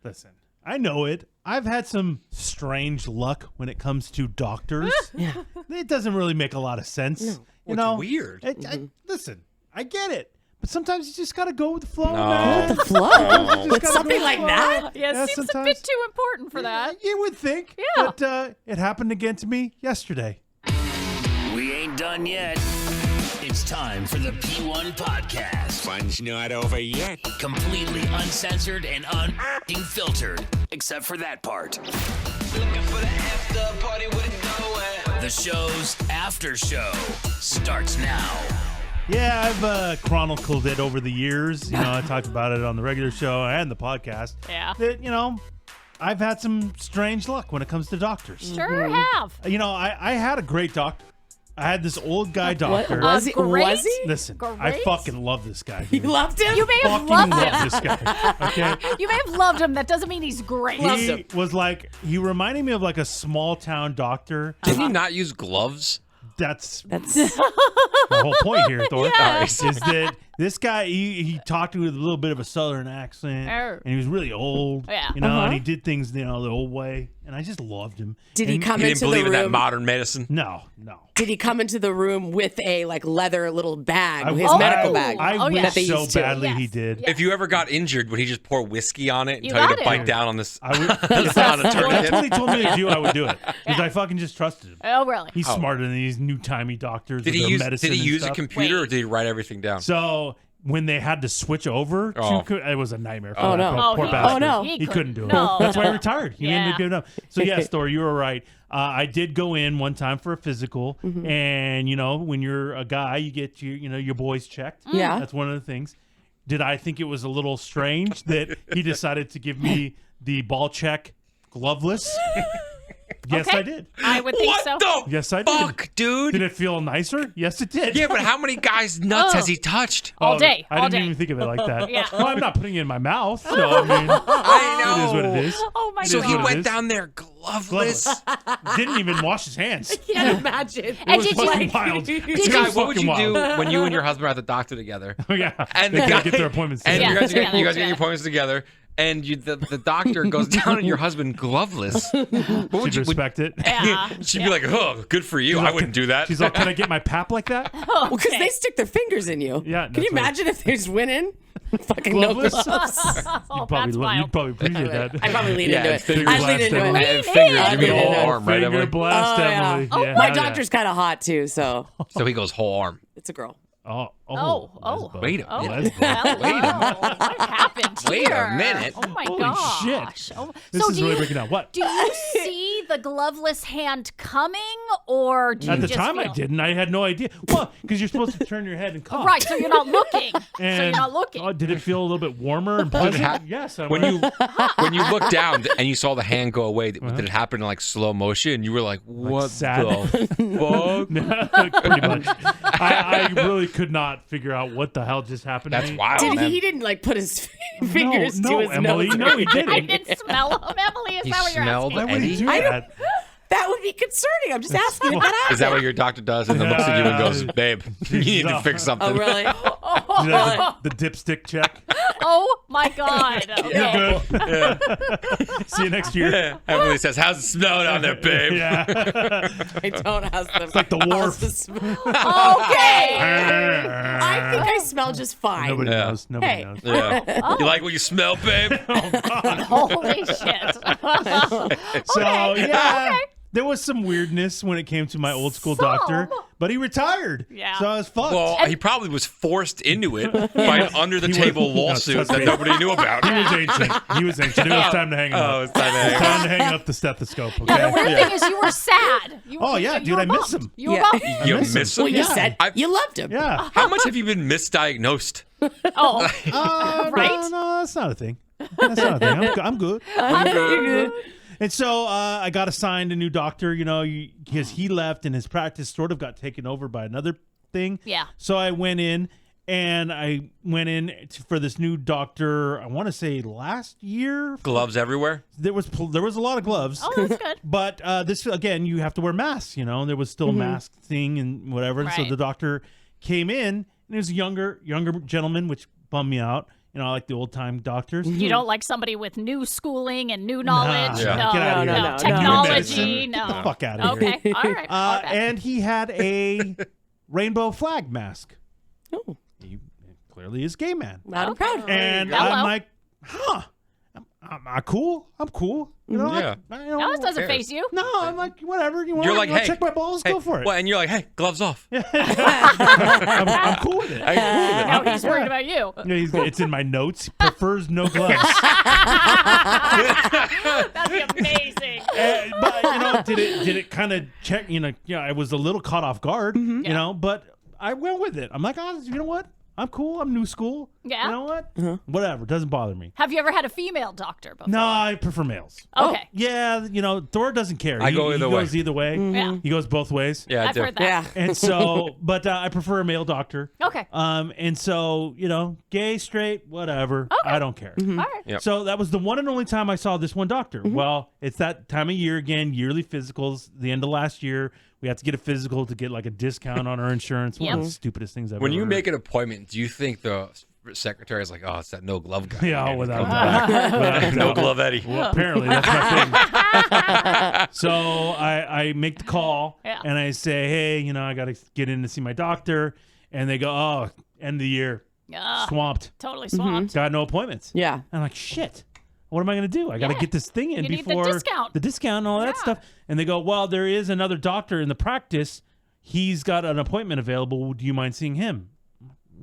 Listen, I know it. I've had some strange luck when it comes to doctors. Yeah. It doesn't really make a lot of sense. No. You know, it's weird. Listen, I get it. But sometimes you just got to go with the flow, No. man. Go with the flow. Just With gotta something go with like the flow. that? Yeah, it seems a sometimes. bit too important for that. You would think. Yeah. But it happened again to me yesterday. We ain't done yet. It's time for the P1 Podcast. Fun's not over yet. Completely uncensored and unfiltered, except for that part. Looking for the after party with it going. The show's after show starts now. Yeah, I've chronicled it over the years. You know, I talked about it on the regular show and the podcast. Yeah. That, you know, I've had some strange luck when it comes to doctors. Sure have. You know, I had a great doctor. I had this old guy doctor. Was he? Great? Was he? Listen, I Great? fucking love this guy. You dude. loved him? You may have fucking loved love him. this guy. Okay. You may have loved him. That doesn't mean he's great. He was like, he reminded me of like a small town doctor. Didn't he not use gloves? That's That's the whole point here, Thor. Yes. Is that this guy, he talked with a little bit of a southern accent, Oh. and he was really old, Yeah. you know, and he did things, you know, the old way, and I just loved him. Did he And- come He into didn't believe the in that room? modern medicine. No. Did he come into the room with a like leather little bag, his Oh, medical bag? I Oh, wish yeah. that they so used to. badly he Yes. did. Yeah. If you ever got injured, would he just pour whiskey on it and You tell you got to it. bite down on this? I would, It's not a that's tourniquet. what he told me to do. I would do it because I fucking just trusted him. Oh, really? He's smarter than these new timey doctors. Did with he their use? medicine Did he and use a stuff. computer or Wait. did he write everything down? So when they had to switch over, Oh. it was a nightmare. For Oh, that no. poor he- bastard. no. He couldn't do it. No. That's why he retired. He ended Yeah. up giving up. So yes, Thor, you were right. I did go in one time for a physical, and you know, when you're a guy, you get your boys checked. Yeah. That's one of the things. Did I think it was a little strange that he decided to give me the ball check gloveless? Yes, Okay. I did. I would think What so. the Yes, I did. fuck, dude? Did it feel nicer? Yes, it did. Yeah, but how many guys' nuts has he touched? All day. I all didn't day. even think of it like that. Yeah. Well, I'm not putting it in my mouth, so I mean, I know. it is what it is. Oh, my So God. he what it went is. down there gloveless. Didn't even wash his hands. Can't imagine. It And was did you- fucking wild. Did It Guy, was what would fucking you do wild. when you and your husband are at the doctor together? Yeah, And they the gotta guy, get their appointments. and together. you guys, together. you guys get your appointments together, and the doctor goes down on your husband gloveless. What would She'd you? respect it. Yeah. She'd be like, "Oh, good for you. I wouldn't do that." She's like, "Can I get my pap like that?" Well, because they stick their fingers in you. Yeah, Can you that's right. imagine if they just went in? Fucking Gloveless? no gloves. Oh, You'd probably, that's wild. you'd probably appreciate that. I probably lean Yeah, into it. finger I lean blast into Emily. it. And fingers, you mean in. whole Oh, arm, right? Finger Emily? blast, Oh, yeah. Emily. Oh, Yeah, my hell doctor's kind of hot too, so So he goes whole arm. it's a girl. Yeah. Oh. Lesbo. Wait a Oh, minute. Lesbo. hello. What happened here? Wait a minute. Oh, my Holy gosh. shit. Oh, This so is do really you, breaking down. What? do you see the gloveless hand coming, or do you At the just time, I feel- didn't. I had no idea. Well, because you're supposed to turn your head and cough. Right, so you're not looking. so And, you're not looking. Oh, did it feel a little bit warmer and pleasant? Yes. When you looked down and you saw the hand go away, did it happen in like slow motion? And you were like, "What sad. the fuck?" pretty much. I really could not figure out what the hell just happened. That's to me. wild, Did man. he didn't like put his fingers no, to his Emily, nose? no, he didn't. I didn't smell him, Emily. Is He that what you're smelled asking? Why would he do I don't- that? That would be concerning. I'm just asking if that happened. Is that what your doctor does? And then looks at you and goes, "Babe, you need to fix something." Oh, really? Did I the dipstick check? Oh my God. Okay. You're good. See you next year. Emily says, "How's it smell down there, babe?" Yeah. I don't ask them. It's like the wharf. Okay. I think I smell just fine. Nobody Yeah. knows. Nobody Hey. knows. Yeah. You like what you smell, babe? Holy shit. So yeah, okay. there was some weirdness when it came to my old school doctor, but he retired. Yeah. So I was fucked. Well, he probably was forced into it by an under-the-table was- lawsuit trust that me. nobody knew about. he was ancient. He was ancient. It was time to hang him Oh, up. it's time to It's hang time to hang up the stethoscope. Okay. The weird thing is you were sad. You, Oh, yeah, you dude, were I miss bummed. him. You were Yeah. bummed. You miss him. miss him? Well, you said I- you loved him. Yeah. How much have you been misdiagnosed? Oh, Right? No, that's not a thing. That's not a thing. I'm good. You're good. And so I got assigned a new doctor, because he left and his practice sort of got taken over by another thing. Yeah. So I went in for this new doctor, I want to say last year. Gloves everywhere? There was a lot of gloves. oh, that's good. But this, again, you have to wear masks, There was still a mask thing and whatever. And so Right. the doctor came in, and he was a younger gentleman, which bummed me out. I like the old time doctors. You don't like somebody with new schooling and new knowledge? Yeah. No, Get out of No, here. no, no. Technology, Medicine. no. Get the fuck out of here. Okay, all right. Okay. And he had a rainbow flag mask. Oh, He clearly is a gay man. loud and proud. And Hello. I'm like, I'm cool. I'm cool. Yeah. No, this doesn't face you. No, I'm like, whatever. You want You're like, to hey, check my balls? Hey, Go for it. Well, and you're like, hey, gloves off. I'm cool with it. No, he's worried about you. It's in my notes. Prefers no gloves. That'd be amazing. But did it kind of check? I was a little caught off guard. But I went with it. I'm like, you know what? I'm cool. I'm new school. Yeah. You know what? Whatever. Doesn't bother me. Have you ever had a female doctor before? No, I prefer males. Okay. Yeah, Thor doesn't care. I go he either way. goes either way. Yeah. He goes both ways. Yeah, I I've do. heard that. Yeah. And so, but I prefer a male doctor. Okay. And so, gay, straight, whatever. I don't care. All right. Yep. So that was the one and only time I saw this one doctor. Well, it's that time of year again, yearly physicals. The end of last year, we have to get a physical to get like a discount on our insurance. One of the stupidest things I've When ever you heard. make an appointment, do you think the secretary is like, oh, it's that no glove guy? Yeah, again. without a doubt. Without a No doubt. glove Eddie. Well, apparently that's my thing. So I make the call and I say, hey, I got to get in to see my doctor. And they go, oh, end of the year, swamped. Totally swamped. Got no appointments. Yeah. I'm like, shit. What am I going to do? I got to get this thing in You need the before discount. and all that stuff. And they go, well, there is another doctor in the practice. He's got an appointment available. Do you mind seeing him?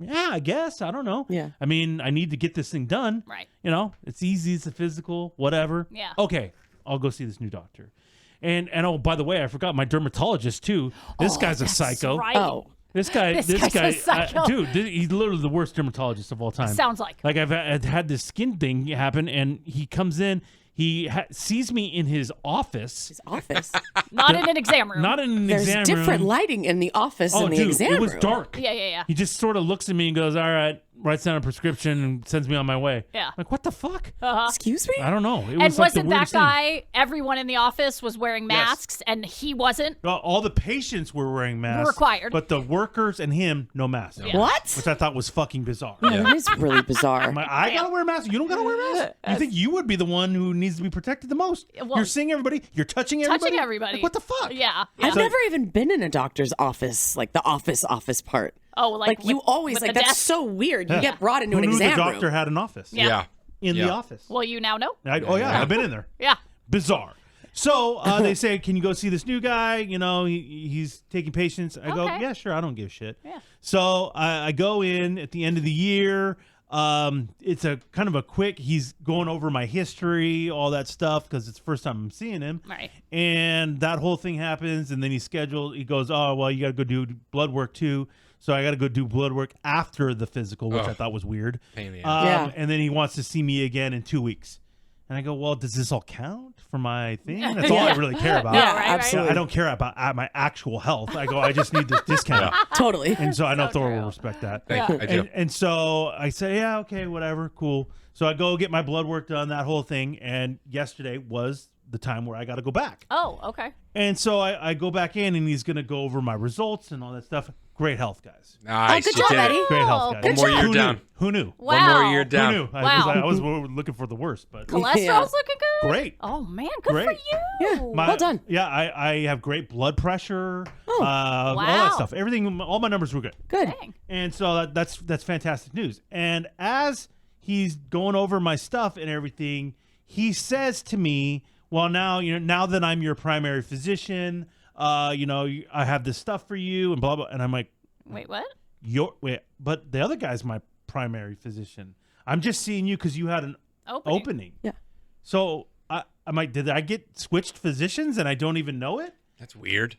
Yeah, I guess. I don't know. Yeah. I mean, I need to get this thing done. Right. It's easy. It's a physical, whatever. Yeah. Okay, I'll go see this new doctor. And oh, by the way, I forgot my dermatologist too. This guy's a psycho. Right. Oh. This guy, This guy's a psycho. dude, he's literally the worst dermatologist of all time. Sounds like. Like I've had this skin thing happen, and he comes in, he sees me in his office, His office. Not in an exam room. not in an There's exam different room. lighting in the office Oh, and the dude, exam it was room. dark. Yeah. He just sort of looks at me and goes, "All right," writes down a prescription and sends me on my way. Yeah. I'm like, what the fuck? Excuse me? I don't know. It And was like the wasn't that weirdest thing. guy, everyone in the office was wearing masks and he wasn't? Well, all the patients were wearing masks. Required. But the workers and him, no mask. Yeah. What? Which I thought was fucking bizarre. That is really bizarre. I'm like, I gotta wear a mask. You don't gotta wear a mask. You think you would be the one who needs to be protected the most? Well, You're seeing everybody. You're touching everybody. Touching everybody. Like, what the fuck? Yeah. I've never even been in a doctor's office, like the office part. Oh, like you with- always with like the that's desk? so weird. You get brought into Who an knew exam the doctor room. had an office? Yeah. In Yeah. the office. Well, you now know. I've been in there. Yeah. Bizarre. So they say, can you go see this new guy? He's taking patients. I go, Okay. yeah, sure. I don't give a shit. Yeah. So I go in at the end of the year. It's a kind of a quick, he's going over my history, all that stuff, because it's the first time I'm seeing him. Right. And that whole thing happens. And then he goes, oh, well, you got to go do blood work too. So I got to go do blood work after the physical, which I thought was weird. Pain in the ass. Yeah. And then he wants to see me again in 2 weeks. And I go, well, does this all count for my thing? That's all I really care about. Yeah, right, absolutely. I don't care about my actual health. I go, I just need this discount. Totally. And so I know So Thor true. will respect that. Thank you. I do. And so I say, yeah, okay, whatever, cool. So I go get my blood work done, that whole thing. And yesterday was the time where I got to go back. Oh, okay. And so I go back in, and he's going to go over my results and all that stuff. Great health, guys. Nice. good you job, did it. Eddie. Great health, guys. One more year Who knew? down. Who knew? Wow. One more year Who down. knew? Wow. I was looking for the worst, but Cholesterol's Yeah. looking good? great. Oh, man. Good Great. for you. Yeah. Well done. Yeah, I have great blood pressure. Oh. All Wow. that stuff. Everything, all my numbers were good. Good. Dang. And so that's fantastic news. And as he's going over my stuff and everything, he says to me, "Well, now that I'm your primary physician, I have this stuff for you and blah blah." And I'm like, Wait, what? but the other guy's my primary physician. I'm just seeing you because you had an opening. Yeah. So I'm like, did I get switched physicians and I don't even know it? That's weird.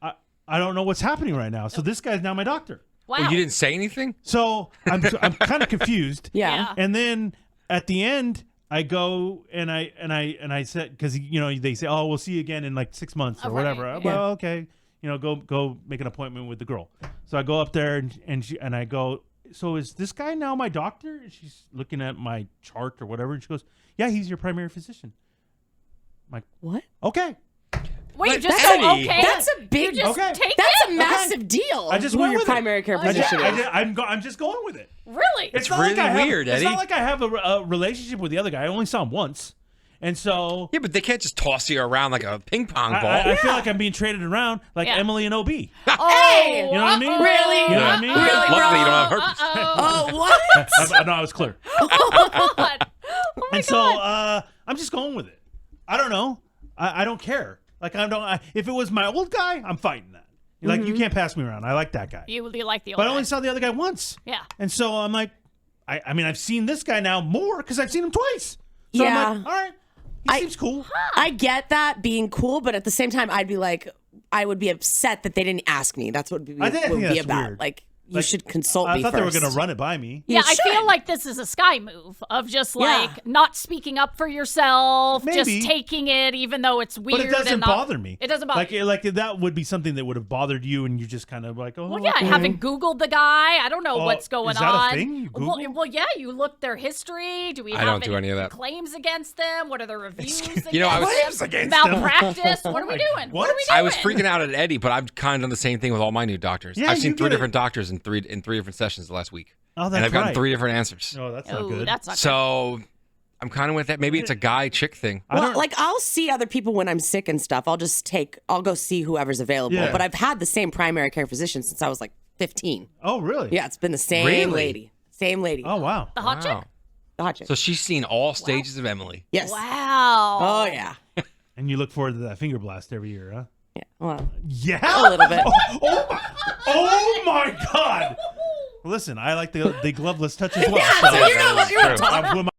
I don't know what's happening right now. So this guy's now my doctor. Wow. Oh, you didn't say anything? So I'm kind of confused. Yeah. And then at the end, I go and I said, because they say, oh, we'll see you again in like 6 months or Oh, whatever. right, Well, okay, go make an appointment with the girl. So I go up there and I go, so is this guy now my doctor? And she's looking at my chart or whatever, and she goes, yeah, he's your primary physician. I'm like, What? okay. Wait, But just Eddie- so okay. That's a big. You just Okay. take That's it? a massive deal. I just who went your with it. primary care I physician is. I'm just going with it. Really? It's not like really I have- weird, It's Eddie. not like I have a relationship with the other guy. I only saw him once, and so Yeah, but they can't just toss you around like a ping pong ball. I feel like I'm being traded around like Yeah. Emily and OB. Oh, You know what I mean? Really? You know what I mean? Really, Luckily, you bro? don't have herpes. Oh, what? I know I was clear. God. Oh my And so God. I'm just going with it. I don't know. I don't care. Like if it was my old guy, I'm fighting that. Like you can't pass me around. I like that guy. You like the old But I only guy. saw the other guy once. Yeah. And so I'm like, I mean, I've seen this guy now more because I've seen him twice. So Yeah. I'm like, all right, he seems cool. I get that being cool, but at the same time, I'd be like, I would be upset that they didn't ask me. That's what it I think would be that's about. weird. Like, you Like, should consult I me thought first. they were going to run it by me. Yeah, You I feel should. like this is a Sky move of just like Yeah. not speaking up for yourself, Maybe. just taking it, even though it's weird. But it doesn't and not, bother me. It doesn't bother like me. like that would be something that would have bothered you, and you just kind of like, oh, Well, yeah, okay. I haven't Googled the guy. I don't know Oh, what's going is that a on. thing? You well, Google? well, yeah, you look their history. Do we I have don't do any of that. claims against them? What are the reviews against You know, I was- Claims them? against them? Malpractice? What are we Like, doing? what? are we doing? I was freaking out at Eddie, but I'm kind of done the same thing with all my new doctors. Yeah, I've you seen three get it. different doctors in three different sessions the last week. Oh, and that's I've gotten right. 3 different answers. Oh, that's not Oh, good. that's not good. So I'm kind of with that. Maybe it's a guy chick thing. I Well, don't- like I'll see other people when I'm sick and stuff. I'll go see whoever's available. Yeah. But I've had the same primary care physician since I was like 15. Oh, really? Yeah, it's been the same Really? lady. Same lady. Oh, wow. The hot Wow. chick? Gotcha. So she's seen all stages of Emily. Yes. Wow. Oh yeah. And you look forward to that finger blast every year, huh? Yeah. Well, Yeah. a little bit. Oh my God. Listen, I like the gloveless touch as well. Yeah, so you know what you're True. talking With my